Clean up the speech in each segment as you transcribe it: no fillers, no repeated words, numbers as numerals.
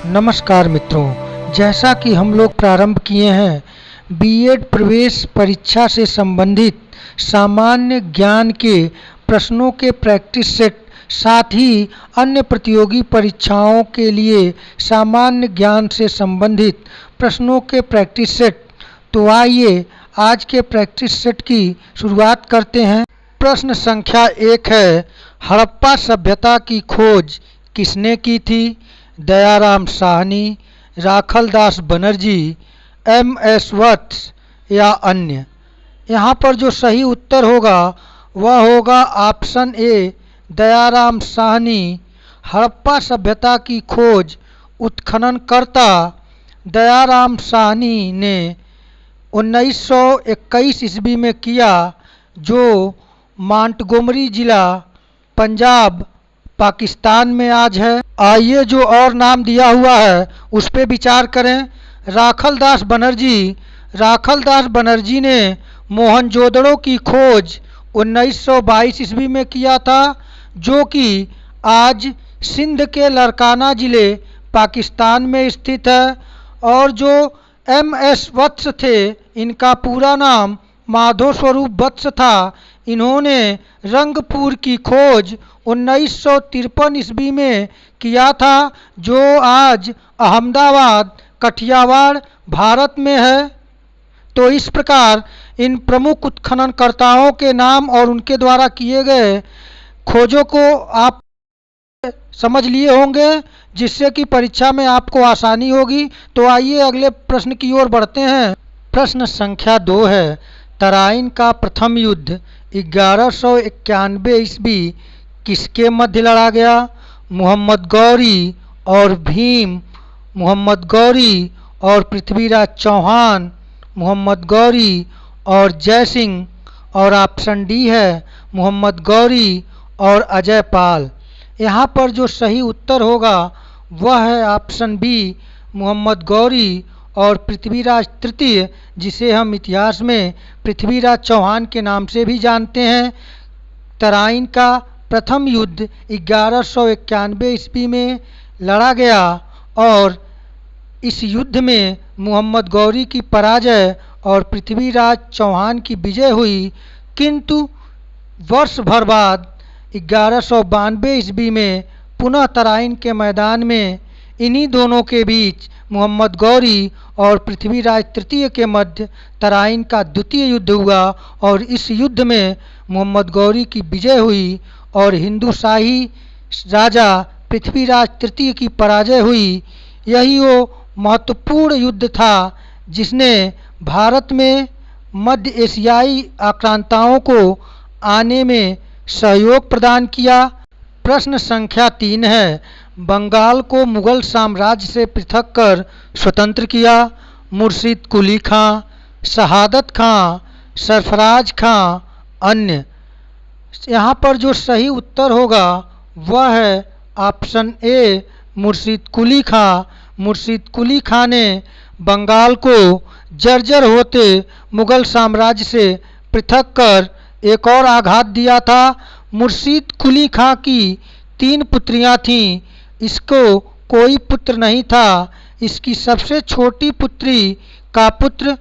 नमस्कार मित्रों, जैसा कि हम लोग प्रारंभ किए हैं बीएड प्रवेश परीक्षा से संबंधित सामान्य ज्ञान के प्रश्नों के प्रैक्टिस सेट, साथ ही अन्य प्रतियोगी परीक्षाओं के लिए सामान्य ज्ञान से संबंधित प्रश्नों के प्रैक्टिस सेट। तो आइए आज के प्रैक्टिस सेट की शुरुआत करते हैं। प्रश्न संख्या 1 है, हड़प्पा सभ्यता की खोज किसने की थी? दयाराम साहनी, राखलदास बनर्जी, एम.एस. वत्स या अन्य। यहाँ पर जो सही उत्तर होगा वह होगा ऑप्शन ए, दयाराम साहनी। हड़प्पा सभ्यता की खोज उत्खननकर्ता दयाराम साहनी ने 1921 ईस्वी में किया, जो मांटगोमरी जिला पंजाब पाकिस्तान में आज है। आइए जो और नाम दिया हुआ है उस पर विचार करें। राखलदास बनर्जी ने मोहनजोदड़ो की खोज 1922 ईस्वी में किया था, जो कि आज सिंध के लड़काना जिले पाकिस्तान में स्थित है। और जो एम.एस. वत्स थे, इनका पूरा नाम माधव स्वरूप वत्स था। इन्होंने रंगपुर की खोज 1953 ईस्वी में किया था, जो आज अहमदाबाद कठियावाड़ भारत में है। तो इस प्रकार इन प्रमुख उत्खननकर्ताओं के नाम और उनके द्वारा किए गए खोजों को आप समझ लिए होंगे, जिससे कि परीक्षा में आपको आसानी होगी। तो आइए अगले प्रश्न की ओर बढ़ते हैं। प्रश्न संख्या 2 है, तराइन का प्रथम युद्ध 1191 ईस्वी किसके मध्य लड़ा गया? मोहम्मद गौरी और भीम, मोहम्मद गौरी और पृथ्वीराज चौहान, मोहम्मद गौरी और जय सिंह, और ऑप्शन डी है मोहम्मद गौरी और अजय पाल। यहाँ पर जो सही उत्तर होगा वह है ऑप्शन बी, मोहम्मद गौरी और पृथ्वीराज तृतीय, जिसे हम इतिहास में पृथ्वीराज चौहान के नाम से भी जानते हैं। तराइन का प्रथम युद्ध 1191 ईस्वी में लड़ा गया और इस युद्ध में मोहम्मद गौरी की पराजय और पृथ्वीराज चौहान की विजय हुई। किंतु वर्ष भर बाद 1192 ईस्वी में पुनः तराइन के मैदान में इन्हीं दोनों के बीच मोहम्मद गौरी और पृथ्वीराज तृतीय के मध्य तराइन का द्वितीय युद्ध हुआ और इस युद्ध में मोहम्मद गौरी की विजय हुई और हिंदू शाही राजा पृथ्वीराज तृतीय की पराजय हुई। यही वो महत्वपूर्ण युद्ध था जिसने भारत में मध्य एशियाई आक्रांताओं को आने में सहयोग प्रदान किया। प्रश्न संख्या 3 है, बंगाल को मुगल साम्राज्य से पृथक कर स्वतंत्र किया? मुर्शिद कुली खां, शहादत खां, सरफराज खां, अन्य। यहाँ पर जो सही उत्तर होगा वह है ऑप्शन ए, मुर्शिद कुली खां। मुर्शिद कुली खां ने बंगाल को जर्जर होते मुगल साम्राज्य से पृथक कर एक और आघात दिया था। मुर्शिद कुली खां की 3 पुत्रियां थीं, इसको कोई पुत्र नहीं था। इसकी सबसे छोटी पुत्री का पुत्र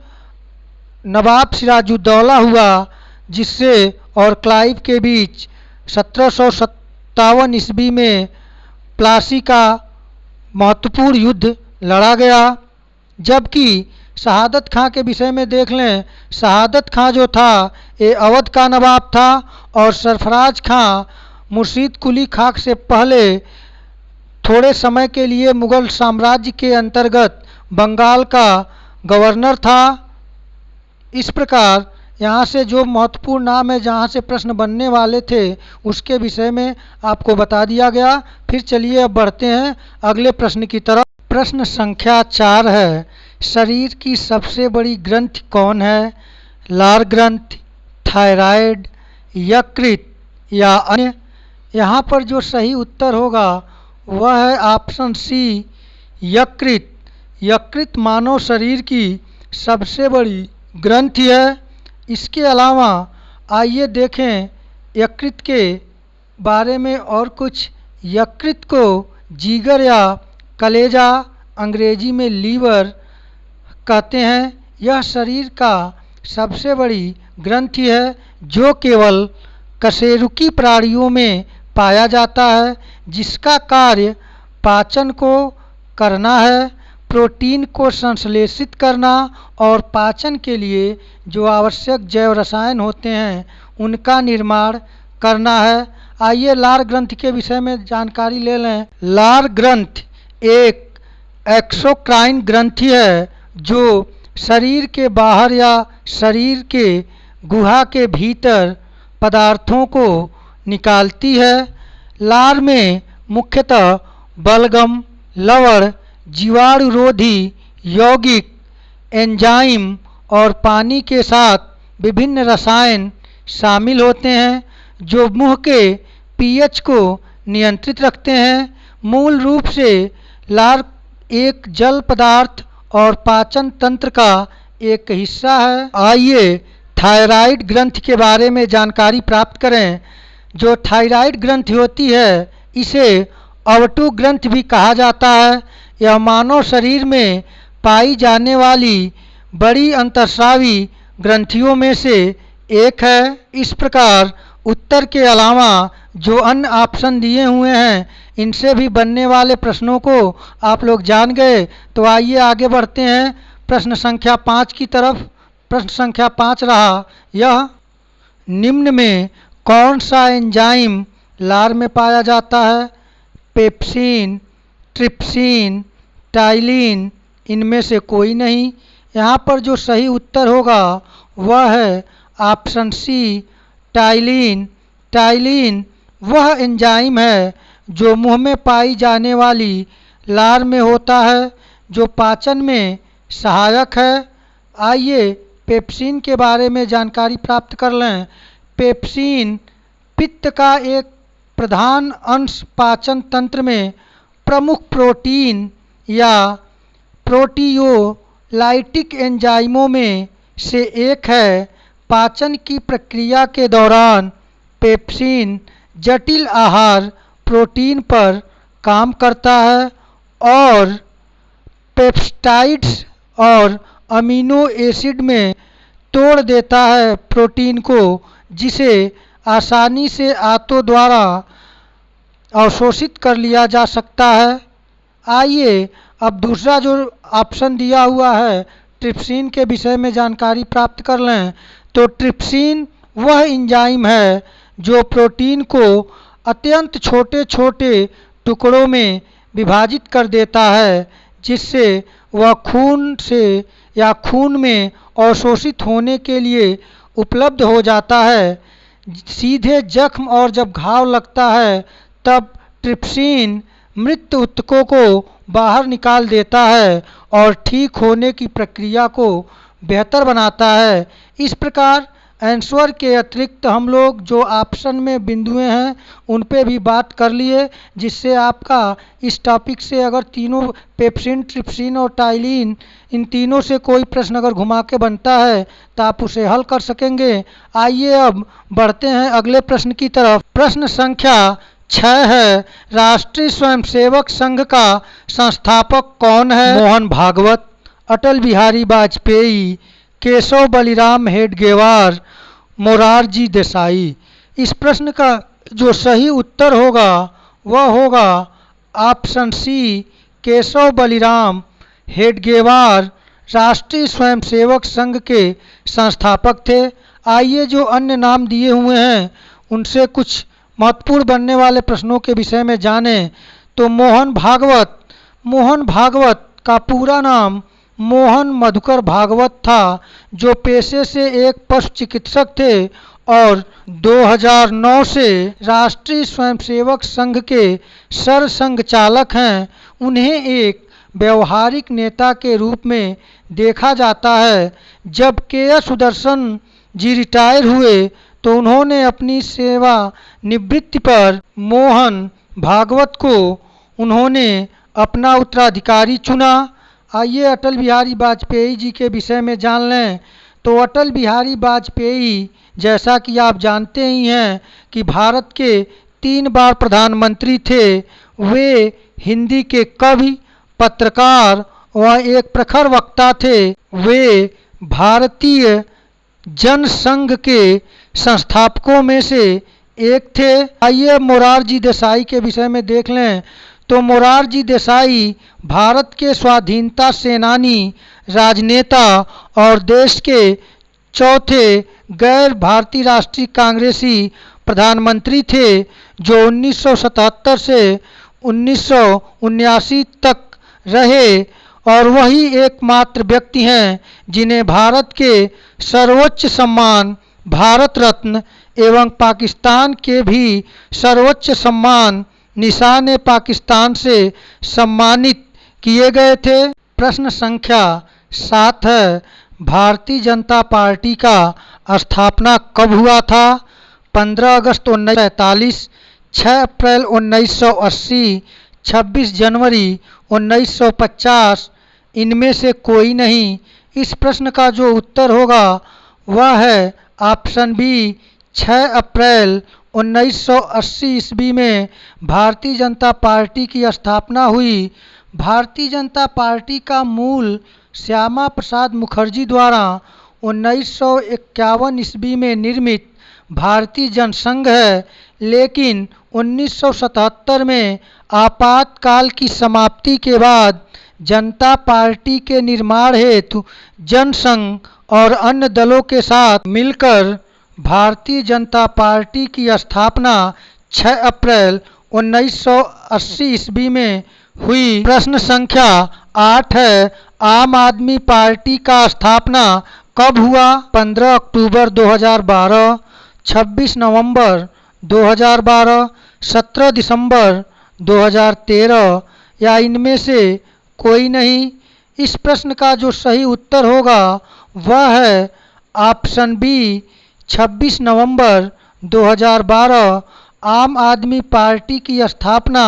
नवाब सिराजुद्दौला हुआ, जिससे और क्लाइव के बीच 1757 ईस्वी में प्लासी का महत्वपूर्ण युद्ध लड़ा गया। जबकि शहादत खां के विषय में देख लें, शहादत खां जो था ये अवध का नवाब था और सरफराज खां मुर्शिद कुली खां से पहले थोड़े समय के लिए मुगल साम्राज्य के अंतर्गत बंगाल का गवर्नर था। इस प्रकार यहाँ से जो महत्वपूर्ण नाम है जहाँ से प्रश्न बनने वाले थे उसके विषय में आपको बता दिया गया। फिर चलिए अब बढ़ते हैं अगले प्रश्न की तरफ। प्रश्न संख्या 4 है, शरीर की सबसे बड़ी ग्रंथि कौन है? लार ग्रंथि, थायराइड, यकृत या अन्य। यहाँ पर जो सही उत्तर होगा वह है ऑप्शन सी, यकृत। यकृत मानव शरीर की सबसे बड़ी ग्रंथि है। इसके अलावा आइए देखें यकृत के बारे में और कुछ। यकृत को जिगर या कलेजा, अंग्रेजी में लीवर कहते हैं, यह शरीर का सबसे बड़ी ग्रंथि है जो केवल कशेरुकी प्राणियों में पाया जाता है, जिसका कार्य पाचन को करना है, प्रोटीन को संश्लेषित करना और पाचन के लिए जो आवश्यक जैव रसायन होते हैं उनका निर्माण करना है। आइए लार ग्रंथि के विषय में जानकारी ले लें। लार ग्रंथि एक एक्सोक्राइन ग्रंथि है जो शरीर के बाहर या शरीर के गुहा के भीतर पदार्थों को निकालती है। लार में मुख्यतः बलगम, लवण, जीवाणुरोधी यौगिक, एंजाइम और पानी के साथ विभिन्न रसायन शामिल होते हैं जो मुंह के पीएच को नियंत्रित रखते हैं। मूल रूप से लार एक जल पदार्थ और पाचन तंत्र का एक हिस्सा है। आइए थायराइड ग्रंथि के बारे में जानकारी प्राप्त करें। जो थायराइड ग्रंथि होती है इसे अवटु ग्रंथि भी कहा जाता है। यह मानव शरीर में पाई जाने वाली बड़ी अंतर्स्रावी ग्रंथियों में से एक है। इस प्रकार उत्तर के अलावा जो अन्य ऑप्शन दिए हुए हैं इनसे भी बनने वाले प्रश्नों को आप लोग जान गए। तो आइए आगे बढ़ते हैं प्रश्न संख्या 5 की तरफ। प्रश्न संख्या 5 रहा यह, निम्न में कौन सा एंजाइम लार में पाया जाता है? पेप्सिन, ट्रिप्सिन, टाइलिन, इनमें से कोई नहीं। यहाँ पर जो सही उत्तर होगा वह है ऑप्शन सी, टाइलिन। टाइलिन वह एंजाइम है जो मुंह में पाई जाने वाली लार में होता है जो पाचन में सहायक है। आइए पेप्सिन के बारे में जानकारी प्राप्त कर लें। पेप्सिन पित्त का एक प्रधान अंश पाचन तंत्र में प्रमुख प्रोटीन या प्रोटियोलाइटिक एंजाइमों में से एक है। पाचन की प्रक्रिया के दौरान पेप्सिन जटिल आहार प्रोटीन पर काम करता है और पेप्टाइड्स और अमीनो एसिड में तोड़ देता है प्रोटीन को, जिसे आसानी से आंतों द्वारा अवशोषित कर लिया जा सकता है। आइए अब दूसरा जो ऑप्शन दिया हुआ है ट्रिप्सिन के विषय में जानकारी प्राप्त कर लें। तो ट्रिप्सिन वह एंजाइम है जो प्रोटीन को अत्यंत छोटे छोटे टुकड़ों में विभाजित कर देता है, जिससे वह खून से या खून में अवशोषित होने के लिए उपलब्ध हो जाता है। सीधे जख्म और जब घाव लगता है तब ट्रिप्सिन मृत ऊतकों को बाहर निकाल देता है और ठीक होने की प्रक्रिया को बेहतर बनाता है। इस प्रकार आंसर के अतिरिक्त हम लोग जो ऑप्शन में बिंदुएं हैं उन पे भी बात कर लिए, जिससे आपका इस टॉपिक से अगर तीनों पेप्सिन, ट्रिप्सिन और टाइलिन इन तीनों से कोई प्रश्न अगर घुमा के बनता है तो आप उसे हल कर सकेंगे। आइए अब बढ़ते हैं अगले प्रश्न की तरफ। प्रश्न संख्या 6 है, राष्ट्रीय स्वयंसेवक संघ का संस्थापक कौन है? मोहन भागवत, अटल बिहारी वाजपेयी, केशव बलिराम हेडगेवार, मोरारजी देसाई। इस प्रश्न का जो सही उत्तर होगा वह होगा ऑप्शन सी, केशव बलिराम हेडगेवार राष्ट्रीय स्वयंसेवक संघ के संस्थापक थे। आइए जो अन्य नाम दिए हुए हैं उनसे कुछ महत्वपूर्ण बनने वाले प्रश्नों के विषय में जानें। तो मोहन भागवत का पूरा नाम मोहन मधुकर भागवत था, जो पेशे से एक पशु चिकित्सक थे और 2009 से राष्ट्रीय स्वयंसेवक संघ के सरसंघ चालक हैं। उन्हें एक व्यवहारिक नेता के रूप में देखा जाता है। जब के सुदर्शन जी रिटायर हुए तो उन्होंने अपनी सेवा निवृत्ति पर मोहन भागवत को उन्होंने अपना उत्तराधिकारी चुना। आइए अटल बिहारी वाजपेयी जी के विषय में जान लें। तो अटल बिहारी वाजपेयी जैसा कि आप जानते ही हैं कि भारत के 3 बार प्रधानमंत्री थे। वे हिंदी के कवि पत्रकार व एक प्रखर वक्ता थे। वे भारतीय जनसंघ के संस्थापकों में से एक थे। आइए मोरारजी देसाई के विषय में देख लें तो मोरारजी देसाई भारत के स्वाधीनता सेनानी, राजनेता और देश के चौथे गैर भारतीय राष्ट्रीय कांग्रेसी प्रधानमंत्री थे जो 1977 से 1979 तक रहे और वही एकमात्र व्यक्ति हैं जिन्हें भारत के सर्वोच्च सम्मान भारत रत्न एवं पाकिस्तान के भी सर्वोच्च सम्मान निशान पाकिस्तान से सम्मानित किए गए थे। प्रश्न संख्या 7 है, भारतीय जनता पार्टी का स्थापना कब हुआ था? 15 अगस्त 1947, 6 अप्रैल 1980, 26 जनवरी 1950, इनमें से कोई नहीं। इस प्रश्न का जो उत्तर होगा वह है ऑप्शन बी, 6 अप्रैल 1980 ईस्वी में भारतीय जनता पार्टी की स्थापना हुई। भारतीय जनता पार्टी का मूल श्यामा प्रसाद मुखर्जी द्वारा 1951 ईस्वी में निर्मित भारतीय जनसंघ है, लेकिन 1977 में आपातकाल की समाप्ति के बाद जनता पार्टी के निर्माण हेतु जनसंघ और अन्य दलों के साथ मिलकर भारतीय जनता पार्टी की स्थापना 6 अप्रैल 1980 ईस्वी में हुई। प्रश्न संख्या 8 है, आम आदमी पार्टी का स्थापना कब हुआ? 15 अक्टूबर 2012, 26 नवंबर 2012, 17 दिसंबर 2013 या इनमें से कोई नहीं। इस प्रश्न का जो सही उत्तर होगा वह है ऑप्शन बी, 26 नवंबर 2012। आम आदमी पार्टी की स्थापना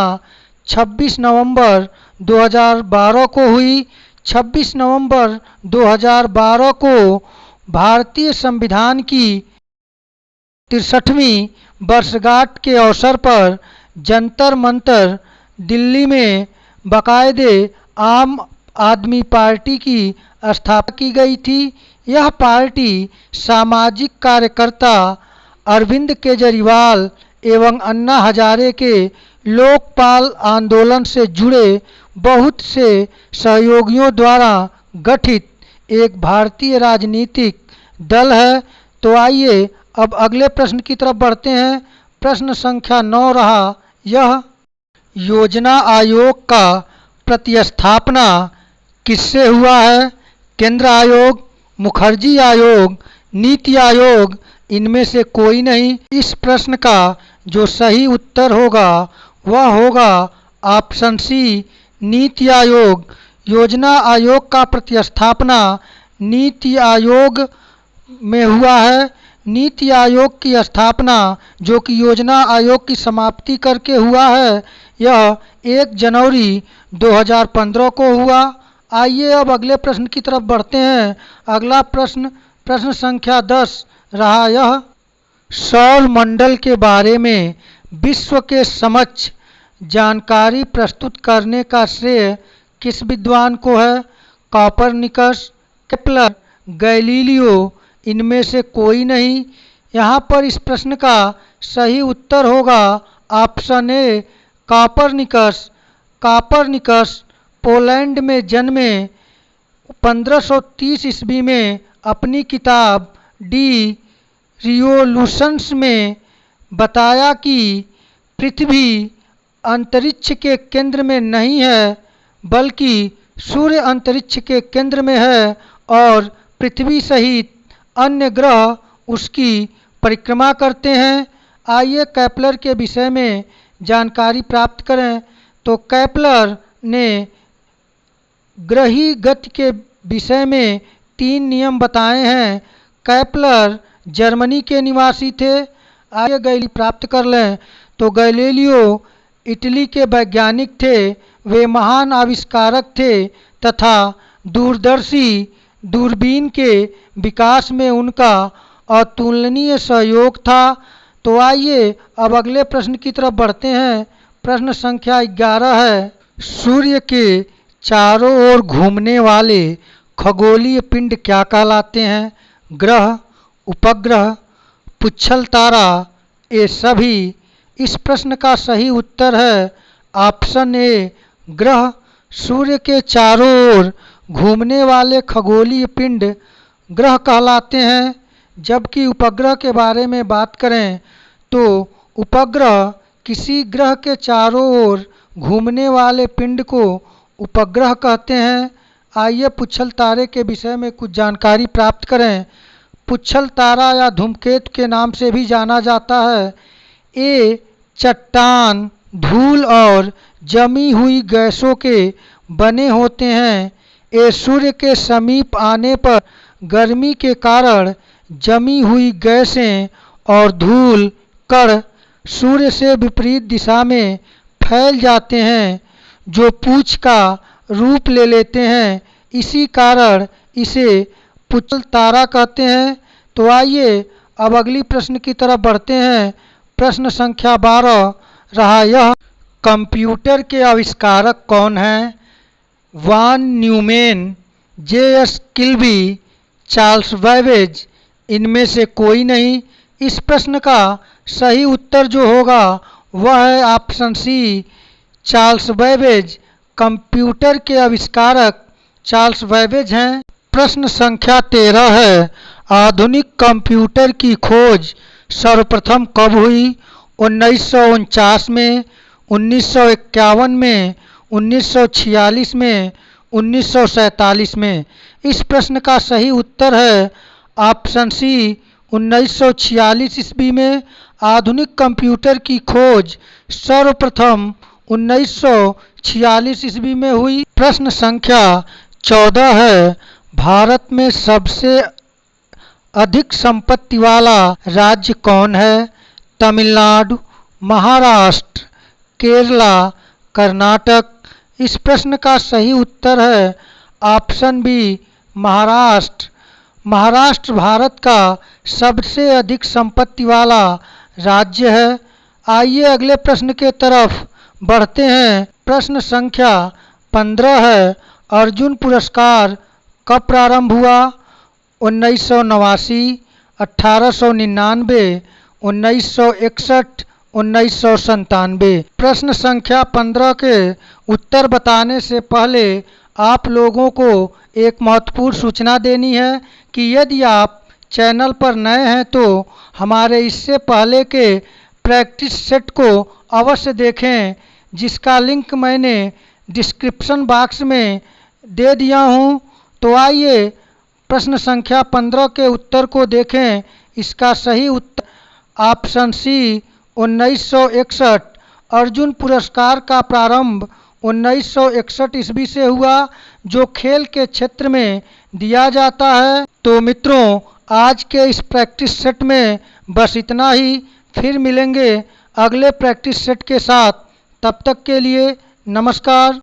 26 नवंबर 2012 को हुई। 26 नवंबर 2012 को भारतीय संविधान की 63वीं वर्षगांठ के अवसर पर जंतर मंतर दिल्ली में बाकायदे आम आदमी पार्टी की स्थापना की गई थी। यह पार्टी सामाजिक कार्यकर्ता अरविंद केजरीवाल एवं अन्ना हजारे के लोकपाल आंदोलन से जुड़े बहुत से सहयोगियों द्वारा गठित एक भारतीय राजनीतिक दल है। तो आइए अब अगले प्रश्न की तरफ बढ़ते हैं। प्रश्न संख्या 9 रहा यह, योजना आयोग का प्रतिस्थापना किससे हुआ है? केंद्र आयोग, मुखर्जी आयोग, नीति आयोग, इनमें से कोई नहीं। इस प्रश्न का जो सही उत्तर होगा वह होगा ऑप्शन सी, नीति आयोग। योजना आयोग का प्रतिस्थापना नीति आयोग में हुआ है। नीति आयोग की स्थापना जो कि योजना आयोग की समाप्ति करके हुआ है, यह 1 जनवरी 2015 को हुआ। आइए अब अगले प्रश्न की तरफ बढ़ते हैं। अगला प्रश्न, प्रश्न संख्या 10 रहा यह, सौर मंडल के बारे में विश्व के समक्ष जानकारी प्रस्तुत करने का श्रेय किस विद्वान को है? कॉपरनिकस, केपलर, गैलीलियो, इनमें से कोई नहीं। यहाँ पर इस प्रश्न का सही उत्तर होगा option A, Copernicus. Copernicus Poland में जन्मे। 1530 ईस्वी में अपनी किताब डी रिवोल्यूशंस में बताया कि पृथ्वी अंतरिक्ष के केंद्र में नहीं है बल्कि सूर्य अंतरिक्ष के केंद्र में है और पृथ्वी सहित अन्य ग्रह उसकी परिक्रमा करते हैं। आइए केपलर के विषय में जानकारी प्राप्त करें। तो केपलर ने ग्रही गति के विषय में 3 नियम बताए हैं। केपलर जर्मनी के निवासी थे। आइए गैलीलियो प्राप्त कर लें। तो गैलीलियो इटली के वैज्ञानिक थे। वे महान आविष्कारक थे तथा दूरदर्शी दूरबीन के विकास में उनका अतुलनीय सहयोग था। तो आइए अब अगले प्रश्न की तरफ बढ़ते हैं। प्रश्न संख्या 11 है, सूर्य के चारों ओर घूमने वाले खगोलीय पिंड क्या कहलाते हैं? ग्रह, उपग्रह, पुच्छल तारा, ये सभी। इस प्रश्न का सही उत्तर है ऑप्शन ए ग्रह। सूर्य के चारों ओर घूमने वाले खगोलीय पिंड ग्रह कहलाते हैं। जबकि उपग्रह के बारे में बात करें तो उपग्रह किसी ग्रह के चारों ओर घूमने वाले पिंड को उपग्रह कहते हैं। आइए पुच्छल तारे के विषय में कुछ जानकारी प्राप्त करें। पुच्छल तारा या धूमकेतु के नाम से भी जाना जाता है। ये चट्टान, धूल और जमी हुई गैसों के बने होते हैं। ये सूर्य के समीप आने पर गर्मी के कारण जमी हुई गैसें और धूल कण सूर्य से विपरीत दिशा में फैल जाते हैं, जो पूंछ का रूप ले लेते हैं। इसी कारण इसे पुच्छल तारा कहते हैं। तो आइए अब अगली प्रश्न की तरफ बढ़ते हैं। प्रश्न संख्या 12 रहा यह, कंप्यूटर के आविष्कारक कौन हैं? Von Neumann, J S. Kilby, Charles Babbage, इनमें से कोई नहीं। इस प्रश्न का सही उत्तर जो होगा वह है option C Charles Babbage. Computer के आविष्कारक चार्ल्स बैबेज हैं। प्रश्न संख्या 13 है, आधुनिक कंप्यूटर की खोज सर्वप्रथम कब हुई? 1949 में, 1951 में, 1946 में, 1947 में। इस प्रश्न का सही उत्तर है ऑप्शन सी 1946 ईस्वी में। आधुनिक कंप्यूटर की खोज सर्वप्रथम 1946 ईस्वी में हुई। प्रश्न संख्या 14 है, भारत में सबसे अधिक संपत्ति वाला राज्य कौन है? तमिलनाडु, महाराष्ट्र, केरला, कर्नाटक। इस प्रश्न का सही उत्तर है ऑप्शन बी महाराष्ट्र। महाराष्ट्र भारत का सबसे अधिक संपत्ति वाला राज्य है। आइए अगले प्रश्न के तरफ बढ़ते हैं। प्रश्न संख्या 15 है, अर्जुन पुरस्कार कब प्रारंभ हुआ? 1989, 1899, 1961, 1997। प्रश्न संख्या 15 के उत्तर बताने से पहले आप लोगों को एक महत्वपूर्ण सूचना देनी है कि यदि आप चैनल पर नए हैं तो हमारे इससे पहले के प्रैक्टिस सेट को अवश्य देखें, जिसका लिंक मैंने डिस्क्रिप्शन बॉक्स में दे दिया हूं। तो आइए प्रश्न संख्या 15 के उत्तर को देखें। इसका सही उत्तर ऑप्शन सी 1961। अर्जुन पुरस्कार का प्रारंभ 1961 ईस्वी से हुआ, जो खेल के क्षेत्र में दिया जाता है। तो मित्रों, आज के इस प्रैक्टिस सेट में बस इतना ही। फिर मिलेंगे अगले प्रैक्टिस सेट के साथ। तब तक के लिए नमस्कार।